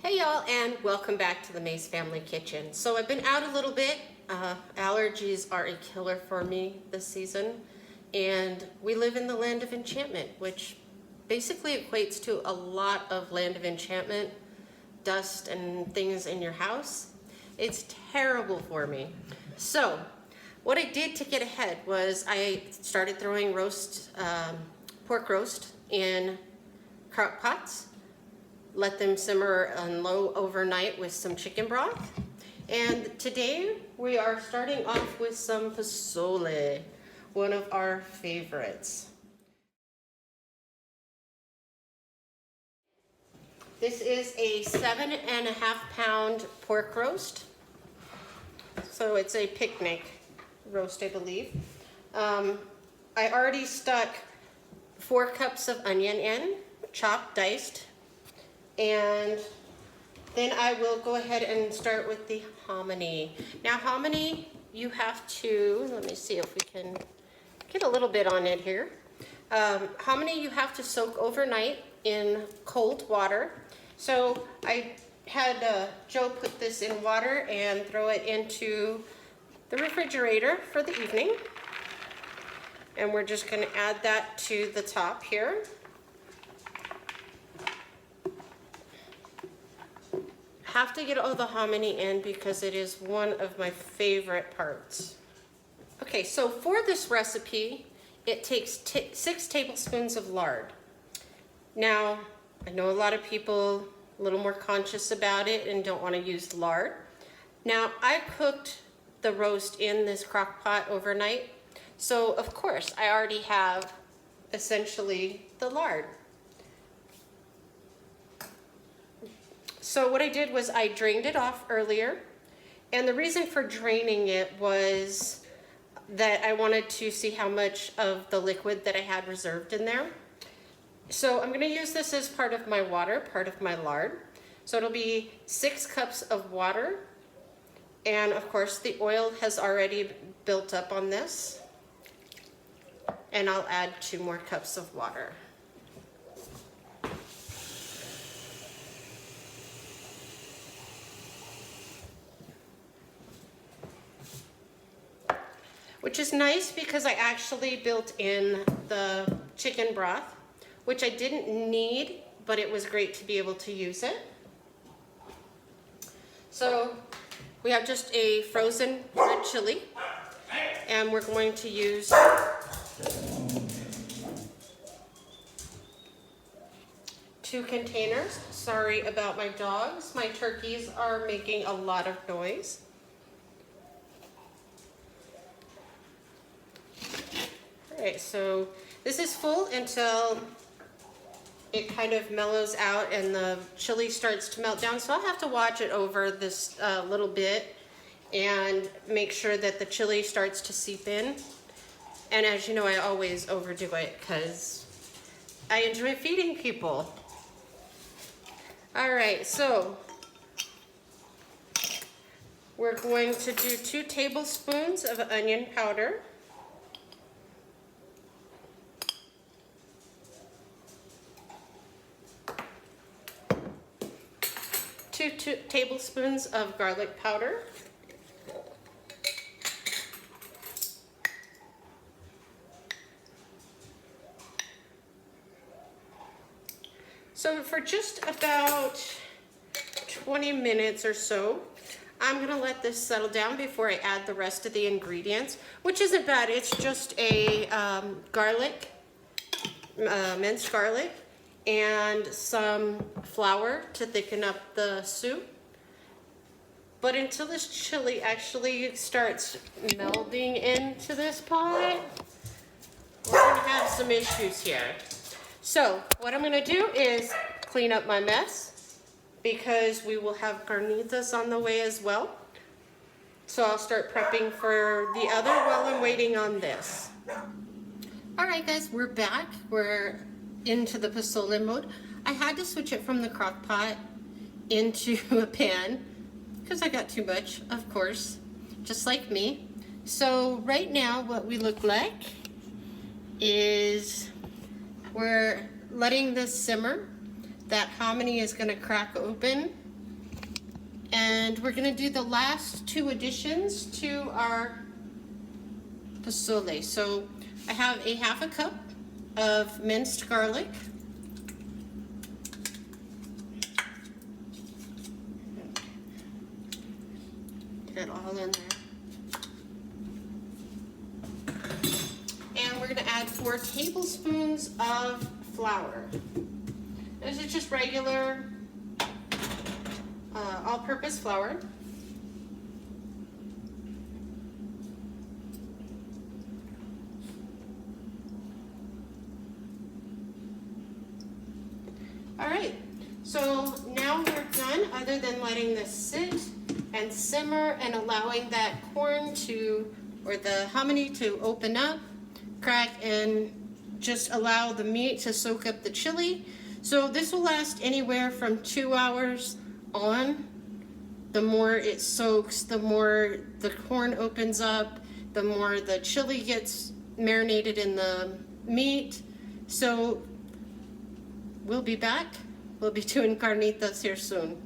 Hey y'all, and welcome back to the Mace Family Kitchen. So I've been out a little bit. Allergies are a killer for me this season, and we live in the land of enchantment, which basically equates to a lot of land of enchantment, dust and things in your house. It's terrible for me. So what I did to get ahead was I started throwing pork roast in crock pots. Let them simmer on low overnight with some chicken broth. And today we are starting off with some posole, one of our favorites. This is a 7.5 pound pork roast. So it's a picnic roast, I believe. I already stuck 4 cups of onion in, chopped, diced. And then I will go ahead and start with the hominy. Now hominy, you have to, let me see if we can get a little bit on it here. Hominy you have to soak overnight in cold water. So I had Joe put this in water and throw it into the refrigerator for the evening. And we're just going to add that to the top here. Have to get all the hominy in because it is one of my favorite parts. Okay, so for this recipe, it takes 6 tablespoons of lard. Now, I know a lot of people a little more conscious about it and don't want to use lard. Now, I cooked the roast in this crock pot overnight, so of course I already have essentially the lard. So what I did was I drained it off earlier, and the reason for draining it was that I wanted to see how much of the liquid that I had reserved in there. So I'm going to use this as part of my water, part of my lard. So it'll be 6 cups of water, and of course the oil has already built up on this, and I'll add 2 more cups of water. Which is nice because I actually built in the chicken broth, which I didn't need, but it was great to be able to use it. So we have just a frozen red chili, and we're going to use 2 containers. Sorry about my dogs. My turkeys are making a lot of noise. Alright, so this is full until it kind of mellows out and the chili starts to melt down. So I'll have to watch it over this little bit and make sure that the chili starts to seep in. And as you know, I always overdo it because I enjoy feeding people. Alright, so we're going to do 2 tablespoons of onion powder. 2 tablespoons of garlic powder. So for just about 20 minutes or so, I'm going to let this settle down before I add the rest of the ingredients, which isn't bad. It's just a garlic, minced garlic, and some flour to thicken up the soup. But until this chili actually starts melding into this pot, we're going to have some issues here. So what I'm going to do is clean up my mess because we will have carnitas on the way as well. So I'll start prepping for the other while I'm waiting on this. Alright guys, we're back. We're into the posole mode. I had to switch it from the crock pot into a pan because I got too much, of course, just like me. So right now what we look like is we're letting this simmer. That hominy is going to crack open And we're gonna do the last two additions to our posole. So I have a half a cup of minced garlic. Get it all in there. And we're gonna add 4 tablespoons of flour. This is just regular all-purpose flour. All right, so now we're done, other than letting this sit and simmer and allowing that corn to, or the hominy to open up, crack, and just allow the meat to soak up the chili. So this will last anywhere from 2 hours on. The more it soaks, the more the corn opens up, the more the chili gets marinated in the meat. So we'll be back. We'll be doing carnitas here soon.